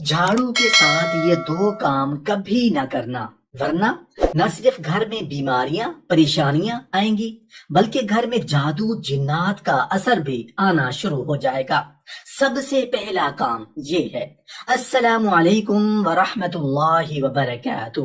جھاڑو کے ساتھ یہ دو کام کبھی نہ کرنا، ورنہ نہ صرف گھر میں بیماریاں پریشانیاں آئیں گی بلکہ گھر میں جادو جنات کا اثر بھی آنا شروع ہو جائے گا۔ سب سے پہلا کام یہ ہے۔ السلام علیکم ورحمۃ اللہ وبرکاتہ۔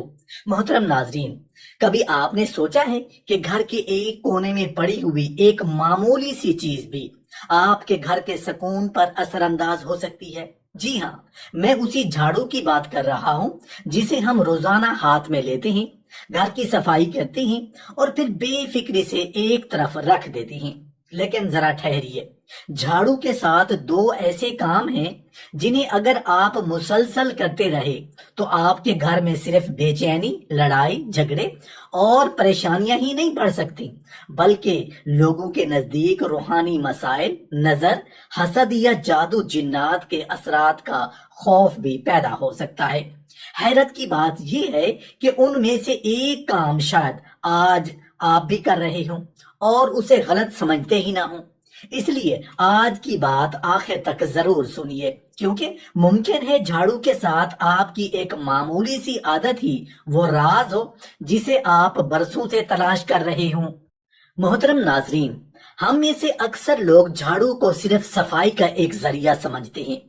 محترم ناظرین، کبھی آپ نے سوچا ہے کہ گھر کے ایک کونے میں پڑی ہوئی ایک معمولی سی چیز بھی آپ کے گھر کے سکون پر اثر انداز ہو سکتی ہے؟ جی ہاں، میں اسی جھاڑو کی بات کر رہا ہوں جسے ہم روزانہ ہاتھ میں لیتے ہیں، گھر کی صفائی کرتے ہیں اور پھر بے فکری سے ایک طرف رکھ دیتے ہیں۔ لیکن ذرا ٹھہریے، جھاڑو کے ساتھ دو ایسے کام ہیں جنہیں اگر آپ مسلسل کرتے رہے تو آپ کے گھر میں صرف بے چینی، لڑائی جھگڑے اور پریشانیاں ہی نہیں بڑھ سکتی بلکہ لوگوں کے نزدیک روحانی مسائل، نظر، حسد یا جادو جنات کے اثرات کا خوف بھی پیدا ہو سکتا ہے۔ حیرت کی بات یہ ہے کہ ان میں سے ایک کام شاید آج آپ بھی کر رہے ہوں اور اسے غلط سمجھتے ہی نہ ہوں۔ اس لیے آج کی بات آخر تک ضرور سنیے، کیونکہ ممکن ہے جھاڑو کے ساتھ آپ کی ایک معمولی سی عادت ہی وہ راز ہو جسے آپ برسوں سے تلاش کر رہے ہوں۔ محترم ناظرین، ہم میں سے اکثر لوگ جھاڑو کو صرف صفائی کا ایک ذریعہ سمجھتے ہیں۔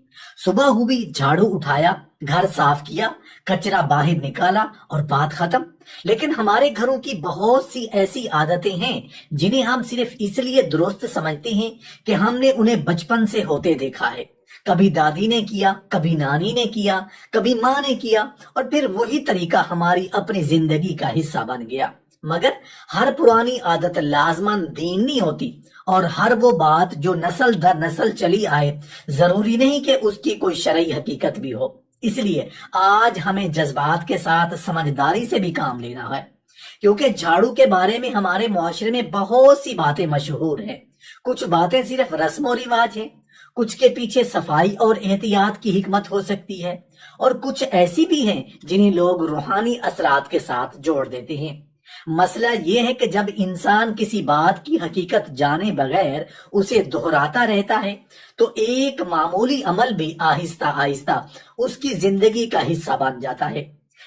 صبح ہوئی، جھاڑو اٹھایا، گھر صاف کیا، کچرا باہر نکالا اور بات ختم۔ لیکن ہمارے گھروں کی بہت سی ایسی عادتیں ہیں جنہیں ہم صرف اس لیے درست سمجھتے ہیں کہ ہم نے انہیں بچپن سے ہوتے دیکھا ہے۔ کبھی دادی نے کیا، کبھی نانی نے کیا، کبھی ماں نے کیا، اور پھر وہی طریقہ ہماری اپنی زندگی کا حصہ بن گیا۔ مگر ہر پرانی عادت لازماً دین نہیں ہوتی، اور ہر وہ بات جو نسل در نسل چلی آئے ضروری نہیں کہ اس کی کوئی شرعی حقیقت بھی ہو۔ اس لیے آج ہمیں جذبات کے ساتھ سمجھداری سے بھی کام لینا ہے، کیونکہ جھاڑو کے بارے میں ہمارے معاشرے میں بہت سی باتیں مشہور ہیں۔ کچھ باتیں صرف رسم و رواج ہیں، کچھ کے پیچھے صفائی اور احتیاط کی حکمت ہو سکتی ہے، اور کچھ ایسی بھی ہیں جنہیں لوگ روحانی اثرات کے ساتھ جوڑ دیتے ہیں۔ مسئلہ یہ ہے کہ جب انسان کسی بات کی حقیقت جانے بغیر اسے دہراتا رہتا ہے تو ایک معمولی عمل بھی آہستہ آہستہ اس کی زندگی کا حصہ بن جاتا ہے۔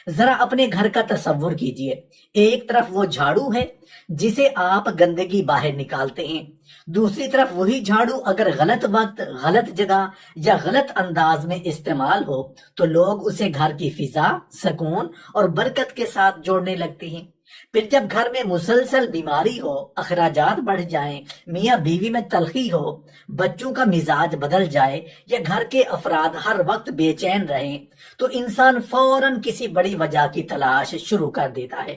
ذرا اپنے گھر کا تصور کیجئے، ایک طرف وہ جھاڑو ہے جسے آپ گندگی باہر نکالتے ہیں، دوسری طرف وہی جھاڑو اگر غلط وقت، غلط جگہ یا غلط انداز میں استعمال ہو تو لوگ اسے گھر کی فضا، سکون اور برکت کے ساتھ جوڑنے لگتے ہیں۔ پھر جب گھر میں مسلسل بیماری ہو، اخراجات بڑھ جائیں، میاں بیوی میں تلخی ہو، بچوں کا مزاج بدل جائے یا گھر کے افراد ہر وقت بے چین رہیں تو انسان فوراً کسی بڑی وجہ کی تلاش شروع کر دیتا ہے۔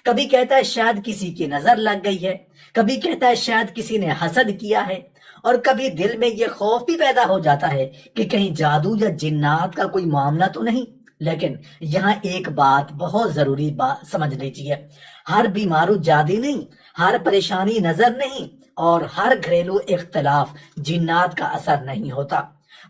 کبھی کہتا ہے شاید کسی کی نظر لگ گئی ہے، کبھی کہتا ہے شاید کسی نے حسد کیا ہے، اور کبھی دل میں یہ خوف بھی پیدا ہو جاتا ہے کہ کہیں جادو یا جنات کا کوئی معاملہ تو نہیں۔ لیکن یہاں ایک بات بہت ضروری سمجھ لیجیے، ہر بیماری جادی نہیں، ہر پریشانی نظر نہیں، اور ہر گھریلو اختلاف جنات کا اثر نہیں ہوتا۔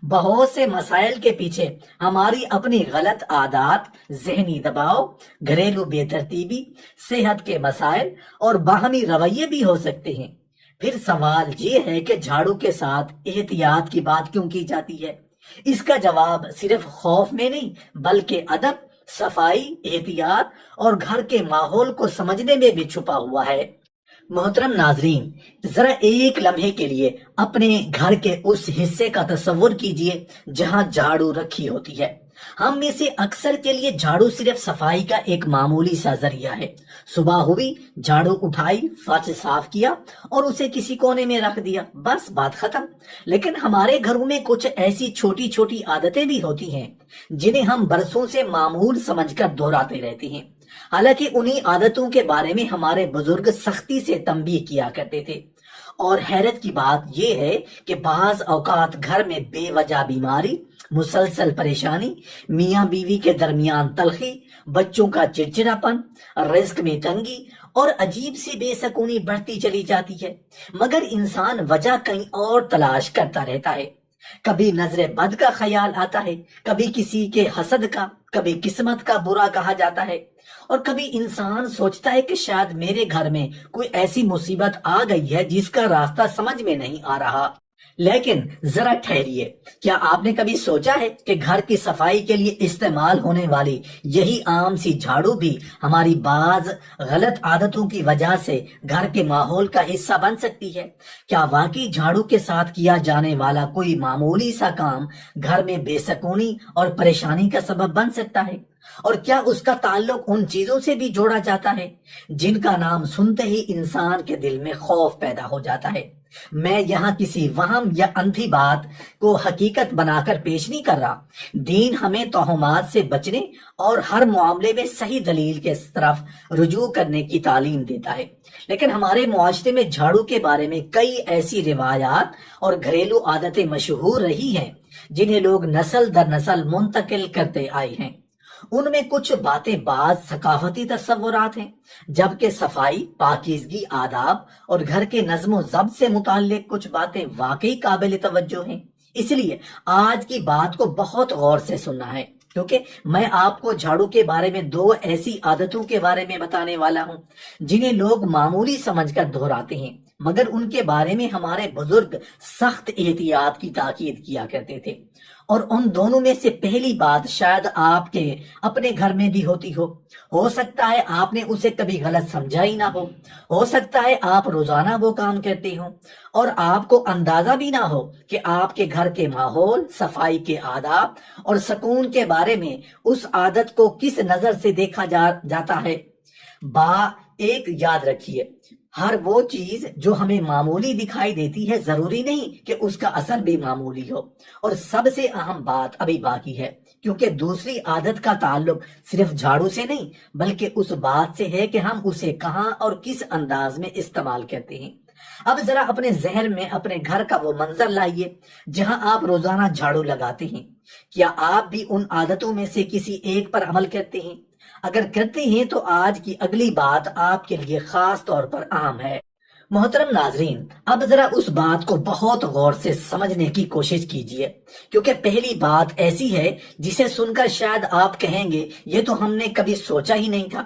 بہت سے مسائل کے پیچھے ہماری اپنی غلط عادات، ذہنی دباؤ، گھریلو بے ترتیبی، صحت کے مسائل اور باہمی رویے بھی ہو سکتے ہیں۔ پھر سوال یہ ہے کہ جھاڑو کے ساتھ احتیاط کی بات کیوں کی جاتی ہے؟ اس کا جواب صرف خوف میں نہیں بلکہ ادب، صفائی، احتیاط اور گھر کے ماحول کو سمجھنے میں بھی چھپا ہوا ہے۔ محترم ناظرین، ذرا ایک لمحے کے لیے اپنے گھر کے اس حصے کا تصور کیجئے جہاں جھاڑو رکھی ہوتی ہے۔ ہم میں سے اکثر کے لیے جھاڑو صرف صفائی کا ایک معمولی سا ذریعہ ہے۔ صبح ہوئی، جھاڑو اٹھائی، فرش صاف کیا اور اسے کسی کونے میں رکھ دیا، بس بات ختم۔ لیکن ہمارے گھروں میں کچھ ایسی چھوٹی چھوٹی عادتیں بھی ہوتی ہیں جنہیں ہم برسوں سے معمول سمجھ کر دہراتے رہتے ہیں، حالانکہ انہی عادتوں کے بارے میں ہمارے بزرگ سختی سے تنبیہ کیا کرتے تھے۔ اور حیرت کی بات یہ ہے کہ بعض اوقات گھر میں بے وجہ بیماری، مسلسل پریشانی، میاں بیوی کے درمیان تلخی، بچوں کا چڑچڑاپن، رزق میں تنگی اور عجیب سی بے سکونی بڑھتی چلی جاتی ہے، مگر انسان وجہ کہیں اور تلاش کرتا رہتا ہے۔ کبھی نظر بد کا خیال آتا ہے، کبھی کسی کے حسد کا، کبھی قسمت کا برا کہا جاتا ہے، اور کبھی انسان سوچتا ہے کہ شاید میرے گھر میں کوئی ایسی مصیبت آ گئی ہے جس کا راستہ سمجھ میں نہیں آ رہا۔ لیکن ذرا ٹھہریے، کیا آپ نے کبھی سوچا ہے کہ گھر کی صفائی کے لیے استعمال ہونے والی یہی عام سی جھاڑو بھی ہماری بعض غلط عادتوں کی وجہ سے گھر کے ماحول کا حصہ بن سکتی ہے؟ کیا واقعی جھاڑو کے ساتھ کیا جانے والا کوئی معمولی سا کام گھر میں بے سکونی اور پریشانی کا سبب بن سکتا ہے؟ اور کیا اس کا تعلق ان چیزوں سے بھی جوڑا جاتا ہے جن کا نام سنتے ہی انسان کے دل میں خوف پیدا ہو جاتا ہے؟ میں یہاں کسی وہم یا اندھی بات کو حقیقت بنا کر پیش نہیں کر رہا۔ دین ہمیں توہمات سے بچنے اور ہر معاملے میں صحیح دلیل کے طرف رجوع کرنے کی تعلیم دیتا ہے، لیکن ہمارے معاشرے میں جھاڑو کے بارے میں کئی ایسی روایات اور گھریلو عادتیں مشہور رہی ہیں جنہیں لوگ نسل در نسل منتقل کرتے آئے ہیں۔ ان میں کچھ باتیں بعض ثقافتی تصورات ہیں، جبکہ صفائی، پاکیزگی، آداب اور گھر کے نظم و ضبط سے متعلق کچھ باتیں واقعی قابل توجہ ہیں۔ اس لیے آج کی بات کو بہت غور سے سننا ہے، کیونکہ میں آپ کو جھاڑو کے بارے میں دو ایسی عادتوں کے بارے میں بتانے والا ہوں جنہیں لوگ معمولی سمجھ کر دہراتے ہیں، مگر ان کے بارے میں ہمارے بزرگ سخت احتیاط کی تاکید کیا کرتے تھے۔ اور ان دونوں میں سے پہلی بات شاید آپ کے اپنے گھر میں بھی ہوتی ہو سکتا ہے آپ نے اسے کبھی غلط سمجھا ہی نہ ہو سکتا ہے آپ روزانہ وہ کام کرتے ہوں اور آپ کو اندازہ بھی نہ ہو کہ آپ کے گھر کے ماحول، صفائی کے آداب اور سکون کے بارے میں اس عادت کو کس نظر سے دیکھا جاتا ہے۔ ایک یاد رکھیے، ہر وہ چیز جو ہمیں معمولی دکھائی دیتی ہے ضروری نہیں کہ اس کا اثر بھی معمولی ہو۔ اور سب سے اہم بات ابھی باقی ہے، کیونکہ دوسری عادت کا تعلق صرف جھاڑو سے نہیں بلکہ اس بات سے ہے کہ ہم اسے کہاں اور کس انداز میں استعمال کرتے ہیں۔ اب ذرا اپنے ذہن میں اپنے گھر کا وہ منظر لائیے جہاں آپ روزانہ جھاڑو لگاتے ہیں۔ کیا آپ بھی ان عادتوں میں سے کسی ایک پر عمل کرتے ہیں؟ اگر کرتے ہیں تو آج کی اگلی بات آپ کے لیے خاص طور پر اہم ہے۔ محترم ناظرین، اب ذرا اس بات کو بہت غور سے سمجھنے کی کوشش کیجئے، کیونکہ پہلی بات ایسی ہے جسے سن کر شاید آپ کہیں گے یہ تو ہم نے کبھی سوچا ہی نہیں تھا۔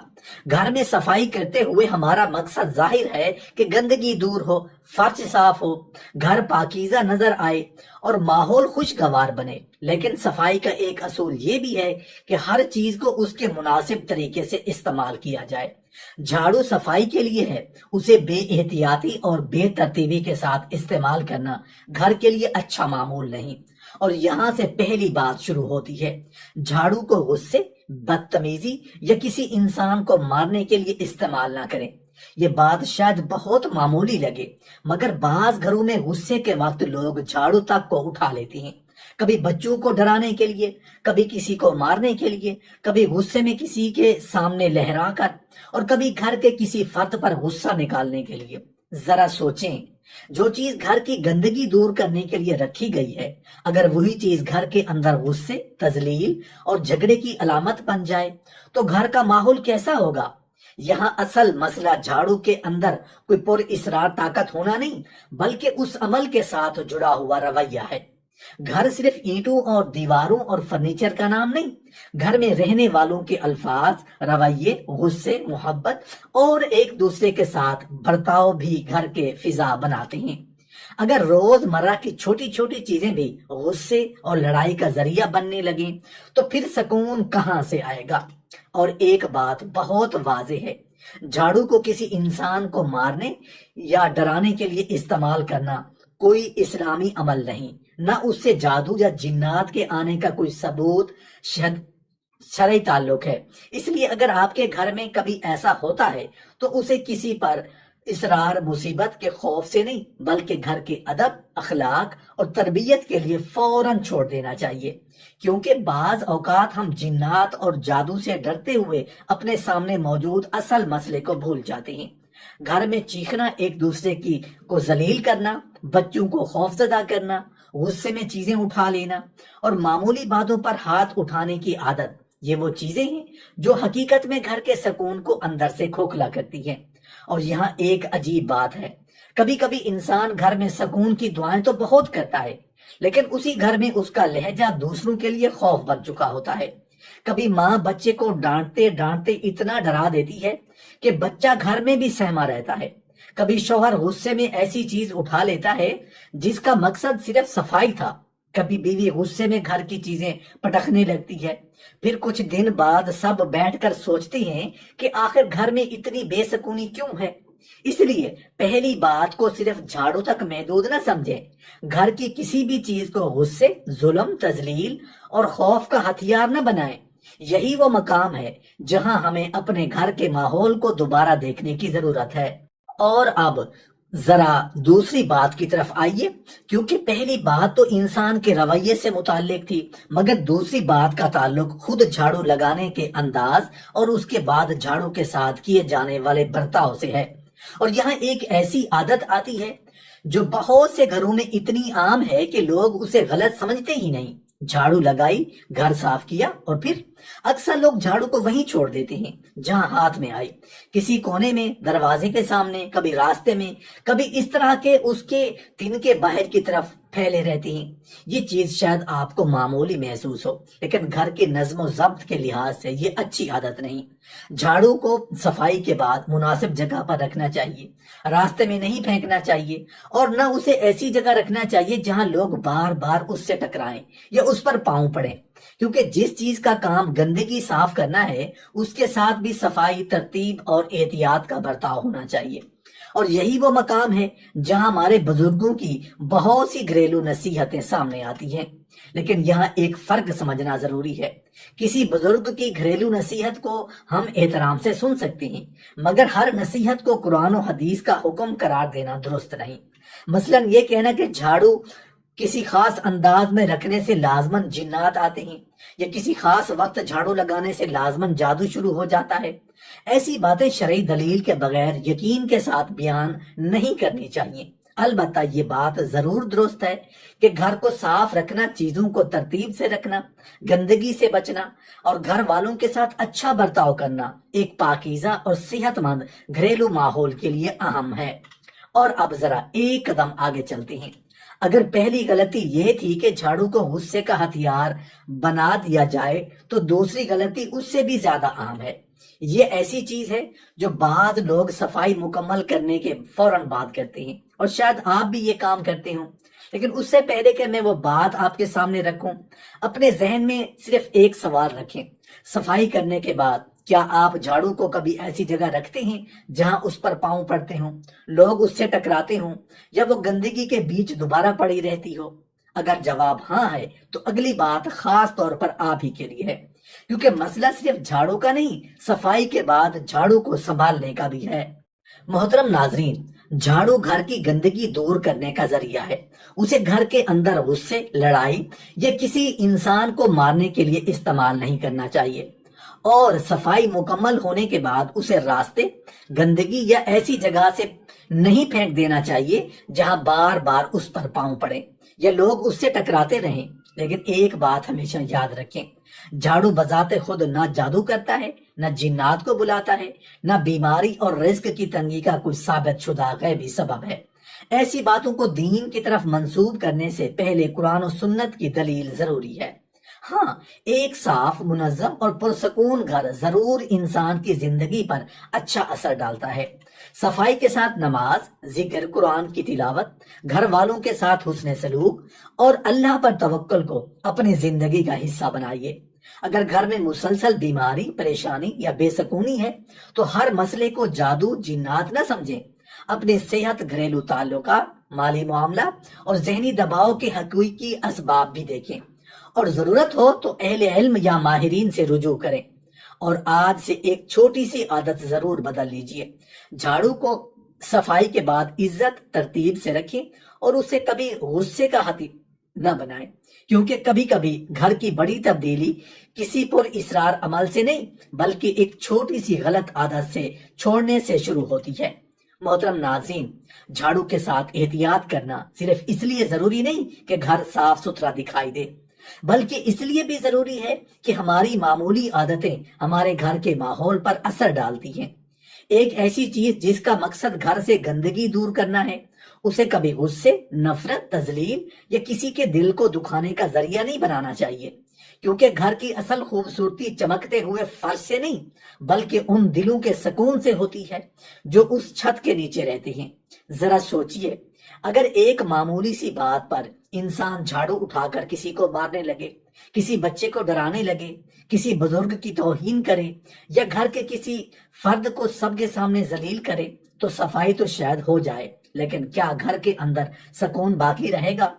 گھر میں صفائی کرتے ہوئے ہمارا مقصد ظاہر ہے کہ گندگی دور ہو، فرش صاف ہو، گھر پاکیزہ نظر آئے اور ماحول خوشگوار بنے، لیکن صفائی کا ایک اصول یہ بھی ہے کہ ہر چیز کو اس کے مناسب طریقے سے استعمال کیا جائے۔ جھاڑو صفائی کے لیے ہے، اسے بے احتیاطی اور بے ترتیبی کے ساتھ استعمال کرنا گھر کے لیے اچھا معمول نہیں۔ اور یہاں سے پہلی بات شروع ہوتی ہے، جھاڑو کو غصے، بدتمیزی یا کسی انسان کو مارنے کے لیے استعمال نہ کریں۔ یہ بات شاید بہت معمولی لگے، مگر بعض گھروں میں غصے کے وقت لوگ جھاڑو تک کو اٹھا لیتے ہیں، کبھی بچوں کو ڈرانے کے لیے، کبھی کسی کو مارنے کے لیے، کبھی غصے میں کسی کے سامنے لہرا کر، اور کبھی گھر کے کسی فرد پر غصہ نکالنے کے لیے۔ ذرا سوچیں، جو چیز گھر کی گندگی دور کرنے کے لیے رکھی گئی ہے، اگر وہی چیز گھر کے اندر غصے، تذلیل اور جھگڑے کی علامت بن جائے تو گھر کا ماحول کیسا ہوگا؟ یہاں اصل مسئلہ جھاڑو کے اندر کوئی پر اسرار طاقت ہونا نہیں، بلکہ اس عمل کے ساتھ جڑا ہوا رویہ ہے۔ گھر صرف اینٹوں اور دیواروں اور فرنیچر کا نام نہیں، گھر میں رہنے والوں کے الفاظ، رویے، غصے، محبت اور ایک دوسرے کے ساتھ برتاؤ بھی گھر کے فضا بناتے ہیں۔ اگر روز مرہ کی چھوٹی چھوٹی چیزیں بھی غصے اور لڑائی کا ذریعہ بننے لگیں تو پھر سکون کہاں سے آئے گا؟ اور ایک بات بہت واضح ہے، جھاڑو کو کسی انسان کو مارنے یا ڈرانے کے لیے استعمال کرنا کوئی اسلامی عمل نہیں، نہ اس سے جادو یا جنات کے آنے کا کوئی ثبوت شرعی تعلق ہے۔ اس لیے اگر آپ کے گھر میں کبھی ایسا ہوتا ہے تو اسے کسی پر اصرار مصیبت کے خوف سے نہیں بلکہ گھر کے ادب، اخلاق اور تربیت کے لیے فوراً چھوڑ دینا چاہیے، کیونکہ بعض اوقات ہم جنات اور جادو سے ڈرتے ہوئے اپنے سامنے موجود اصل مسئلے کو بھول جاتے ہیں۔ گھر میں چیخنا، ایک دوسرے کو ذلیل کرنا، بچوں کو خوفزدہ کرنا، غصے میں چیزیں اٹھا لینا اور معمولی باتوں پر ہاتھ اٹھانے کی عادت، یہ وہ چیزیں ہیں جو حقیقت میں گھر کے سکون کو اندر سے کھوکھلا کرتی ہیں۔ اور یہاں ایک عجیب بات ہے، کبھی کبھی انسان گھر میں سکون کی دعائیں تو بہت کرتا ہے، لیکن اسی گھر میں اس کا لہجہ دوسروں کے لیے خوف بن چکا ہوتا ہے۔ کبھی ماں بچے کو ڈانٹتے ڈانٹتے اتنا ڈرا دیتی ہے کہ بچہ گھر میں بھی سہما رہتا ہے۔ کبھی شوہر غصے میں ایسی چیز اٹھا لیتا ہے جس کا مقصد صرف صفائی تھا، کبھی بیوی غصے میں گھر کی چیزیں پٹکنے لگتی ہے، پھر کچھ دن بعد سب بیٹھ کر سوچتے ہیں کہ آخر گھر میں اتنی بے سکونی کیوں ہے۔ اس لیے پہلی بات کو صرف جھاڑو تک محدود نہ سمجھیں، گھر کی کسی بھی چیز کو غصے، ظلم، تذلیل اور خوف کا ہتھیار نہ بنائیں۔ یہی وہ مقام ہے جہاں ہمیں اپنے گھر کے ماحول کو دوبارہ دیکھنے کی ضرورت ہے۔ اور اب ذرا دوسری بات کی طرف آئیے، کیونکہ پہلی بات تو انسان کے رویے سے متعلق تھی، مگر دوسری بات کا تعلق خود جھاڑو لگانے کے انداز اور اس کے بعد جھاڑو کے ساتھ کیے جانے والے برتاؤ سے ہے۔ اور یہاں ایک ایسی عادت آتی ہے جو بہت سے گھروں میں اتنی عام ہے کہ لوگ اسے غلط سمجھتے ہی نہیں۔ جھاڑو لگائی، گھر صاف کیا، اور پھر اکثر لوگ جھاڑو کو وہیں چھوڑ دیتے ہیں جہاں ہاتھ میں آئی، کسی کونے میں، دروازے کے سامنے، کبھی راستے میں، کبھی اس طرح کے اس کے تن کے باہر کی طرف پھیلے رہتے ہیں۔ یہ چیز شاید آپ کو معمولی محسوس ہو، لیکن گھر کے نظم و ضبط کے لحاظ سے یہ اچھی عادت نہیں۔ جھاڑو کو صفائی کے بعد مناسب جگہ پر رکھنا چاہیے، راستے میں نہیں پھینکنا چاہیے، اور نہ اسے ایسی جگہ رکھنا چاہیے جہاں لوگ بار بار اس سے ٹکرائیں یا اس پر پاؤں پڑیں، کیونکہ جس چیز کا کام گندگی صاف کرنا ہے اس کے ساتھ بھی صفائی، ترتیب اور احتیاط کا برتاؤ ہونا چاہیے۔ اور یہی وہ مقام ہے جہاں ہمارے بزرگوں کی بہت سی گھریلو نصیحتیں سامنے آتی ہیں۔ لیکن یہاں ایک فرق سمجھنا ضروری ہے۔ کسی بزرگ کی گھریلو نصیحت کو ہم احترام سے سن سکتے ہیں، مگر ہر نصیحت کو قرآن و حدیث کا حکم قرار دینا درست نہیں۔ مثلا یہ کہنا کہ جھاڑو کسی خاص انداز میں رکھنے سے لازماً جنات آتے ہیں، یا کسی خاص وقت جھاڑو لگانے سے لازماً جادو شروع ہو جاتا ہے، ایسی باتیں شرعی دلیل کے بغیر یقین کے ساتھ بیان نہیں کرنی چاہیے۔ البتہ یہ بات ضرور درست ہے کہ گھر کو صاف رکھنا، چیزوں کو ترتیب سے رکھنا، گندگی سے بچنا اور گھر والوں کے ساتھ اچھا برتاؤ کرنا ایک پاکیزہ اور صحت مند گھریلو ماحول کے لیے اہم ہے۔ اور اب ذرا ایک قدم آگے چلتے ہیں۔ اگر پہلی غلطی یہ تھی کہ جھاڑو کو غصے کا ہتھیار بنا دیا جائے، تو دوسری غلطی اس سے بھی زیادہ اہم ہے۔ یہ ایسی چیز ہے جو بعض لوگ صفائی مکمل کرنے کے فوراً بعد کرتے ہیں، اور شاید آپ بھی یہ کام کرتے ہوں۔ لیکن اس سے پہلے کہ میں وہ بات آپ کے سامنے رکھوں، اپنے ذہن میں صرف ایک سوال رکھیں۔ صفائی کرنے کے بعد کیا آپ جھاڑو کو کبھی ایسی جگہ رکھتے ہیں جہاں اس پر پاؤں پڑتے ہوں، لوگ اس سے ٹکراتے ہوں، یا وہ گندگی کے بیچ دوبارہ پڑی رہتی ہو؟ اگر جواب ہاں ہے تو اگلی بات خاص طور پر آپ ہی کے لیے ہے، کیونکہ مسئلہ صرف جھاڑو کا نہیں، صفائی کے بعد جھاڑو کو سنبھالنے کا بھی ہے۔ محترم ناظرین، جھاڑو گھر کی گندگی دور کرنے کا ذریعہ ہے۔ اسے گھر کے اندر غصے، لڑائی یا کسی انسان کو مارنے کے لیے استعمال نہیں کرنا چاہیے، اور صفائی مکمل ہونے کے بعد اسے راستے، گندگی یا ایسی جگہ سے نہیں پھینک دینا چاہیے جہاں بار بار اس پر پاؤں پڑے یا لوگ اس سے ٹکراتے رہیں۔ لیکن ایک بات ہمیشہ یاد رکھیں، جھاڑو بذات خود نہ جادو کرتا ہے، نہ جنات کو بلاتا ہے، نہ بیماری اور رزق کی تنگی کا کوئی ثابت شدہ غیبی سبب ہے۔ ایسی باتوں کو دین کی طرف منسوب کرنے سے پہلے قرآن و سنت کی دلیل ضروری ہے۔ ہاں، ایک صاف، منظم اور پرسکون گھر ضرور انسان کی زندگی پر اچھا اثر ڈالتا ہے۔ صفائی کے ساتھ نماز، ذکر، قرآن کی تلاوت، گھر والوں کے ساتھ حسن سلوک اور اللہ پر توکل کو اپنی زندگی کا حصہ بنائیے۔ اگر گھر میں مسلسل بیماری، پریشانی یا بے سکونی ہے تو ہر مسئلے کو جادو، جنات نہ سمجھیں۔ اپنی صحت، گھریلو تعلقات، مالی معاملات اور ذہنی دباؤ کے حقیقی اسباب بھی دیکھیں، اور ضرورت ہو تو اہل علم یا ماہرین سے رجوع کریں۔ اور آج سے ایک چھوٹی سی عادت ضرور بدل لیجئے، جھاڑو کو صفائی کے بعد عزت، ترتیب سے رکھیں اور اسے کبھی غصے کا ہتھیار نہ بنائیں، کیونکہ کبھی کبھی گھر کی بڑی تبدیلی کسی پر اصرار عمل سے نہیں، بلکہ ایک چھوٹی سی غلط عادت سے چھوڑنے سے شروع ہوتی ہے۔ محترم ناظرین، جھاڑو کے ساتھ احتیاط کرنا صرف اس لیے ضروری نہیں کہ گھر صاف ستھرا دکھائی دے، بلکہ اس لیے بھی ضروری ہے کہ ہماری معمولی عادتیں ہمارے گھر کے ماحول پر اثر ڈالتی ہیں۔ ایک ایسی چیز جس کا مقصد گھر سے گندگی دور کرنا ہے، اسے کبھی غصے، نفرت، تذلیل یا کسی کے دل کو دکھانے کا ذریعہ نہیں بنانا چاہیے، کیونکہ گھر کی اصل خوبصورتی چمکتے ہوئے فرش سے نہیں بلکہ ان دلوں کے سکون سے ہوتی ہے جو اس چھت کے نیچے رہتے ہیں۔ ذرا سوچئے، اگر ایک معمولی سی بات پر انسان جھاڑو اٹھا کر کسی کو مارنے لگے، کسی بچے کو ڈرانے لگے، کسی بزرگ کی توہین کرے یا گھر کے کسی فرد کو سب کے سامنے ذلیل کرے تو صفائی تو شاید ہو جائے، لیکن کیا گھر کے اندر سکون باقی رہے گا؟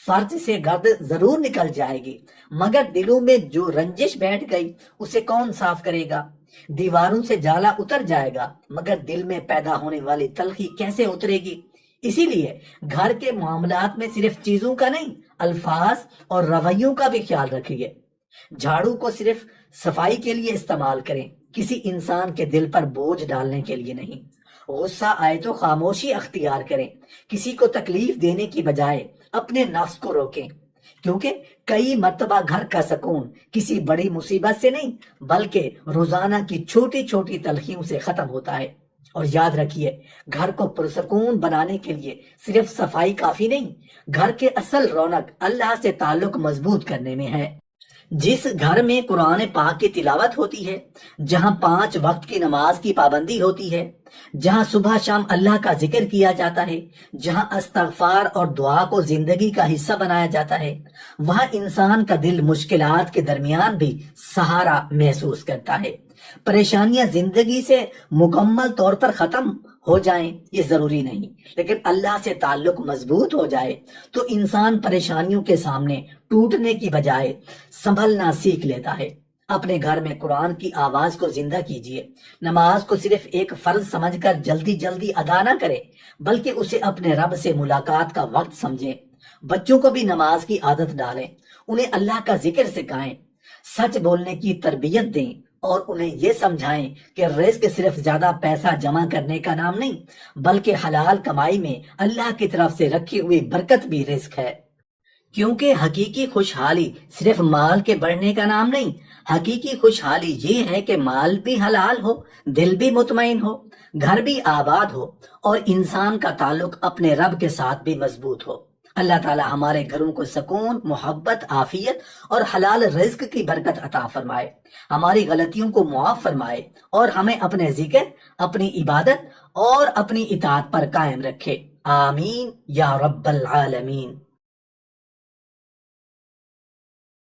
فرض سے گرد ضرور نکل جائے گی، مگر دلوں میں جو رنجش بیٹھ گئی اسے کون صاف کرے گا؟ دیواروں سے جالا اتر جائے گا، مگر دل میں پیدا ہونے والی تلخی کیسے اترے گی؟ اسی لیے گھر کے معاملات میں صرف چیزوں کا نہیں، الفاظ اور رویوں کا بھی خیال رکھیے۔ جھاڑو کو صرف صفائی کے لیے استعمال کریں، کسی انسان کے دل پر بوجھ ڈالنے کے لیے نہیں۔ غصہ آئے تو خاموشی اختیار کریں، کسی کو تکلیف دینے کی بجائے اپنے نفس کو روکیں، کیونکہ کئی مرتبہ گھر کا سکون کسی بڑی مصیبت سے نہیں بلکہ روزانہ کی چھوٹی چھوٹی تلخیوں سے ختم ہوتا ہے۔ اور یاد رکھیے، گھر کو پرسکون بنانے کے لیے صرف صفائی کافی نہیں، گھر کے اصل رونق اللہ سے تعلق مضبوط کرنے میں ہے۔ جس گھر میں قرآن پاک کی تلاوت ہوتی ہے، جہاں 5 وقت کی نماز کی پابندی ہوتی ہے، جہاں صبح شام اللہ کا ذکر کیا جاتا ہے، جہاں استغفار اور دعا کو زندگی کا حصہ بنایا جاتا ہے، وہاں انسان کا دل مشکلات کے درمیان بھی سہارا محسوس کرتا ہے۔ پریشانیاں زندگی سے مکمل طور پر ختم ہو جائیں یہ ضروری نہیں، لیکن اللہ سے تعلق مضبوط ہو جائے تو انسان پریشانیوں کے سامنے ٹوٹنے کی بجائے سنبھلنا سیکھ لیتا ہے۔ اپنے گھر میں قرآن کی آواز کو زندہ کیجیے، نماز کو صرف ایک فرض سمجھ کر جلدی جلدی ادا نہ کریں بلکہ اسے اپنے رب سے ملاقات کا وقت سمجھیں۔ بچوں کو بھی نماز کی عادت ڈالیں، انہیں اللہ کا ذکر سکھائیں، سچ بولنے کی تربیت دیں اور انہیں یہ سمجھائیں کہ رزق صرف زیادہ پیسہ جمع کرنے کا نام نہیں بلکہ حلال کمائی میں اللہ کی طرف سے رکھی ہوئی برکت بھی رزق ہے۔ کیونکہ حقیقی خوشحالی صرف مال کے بڑھنے کا نام نہیں، حقیقی خوشحالی یہ ہے کہ مال بھی حلال ہو، دل بھی مطمئن ہو، گھر بھی آباد ہو اور انسان کا تعلق اپنے رب کے ساتھ بھی مضبوط ہو۔ اللہ تعالی ہمارے گھروں کو سکون، محبت، عافیت اور حلال رزق کی برکت عطا فرمائے، ہماری غلطیوں کو معاف فرمائے اور ہمیں اپنے ذکر، اپنی عبادت اور اپنی اطاعت پر قائم رکھے۔ آمین یا رب العالمین۔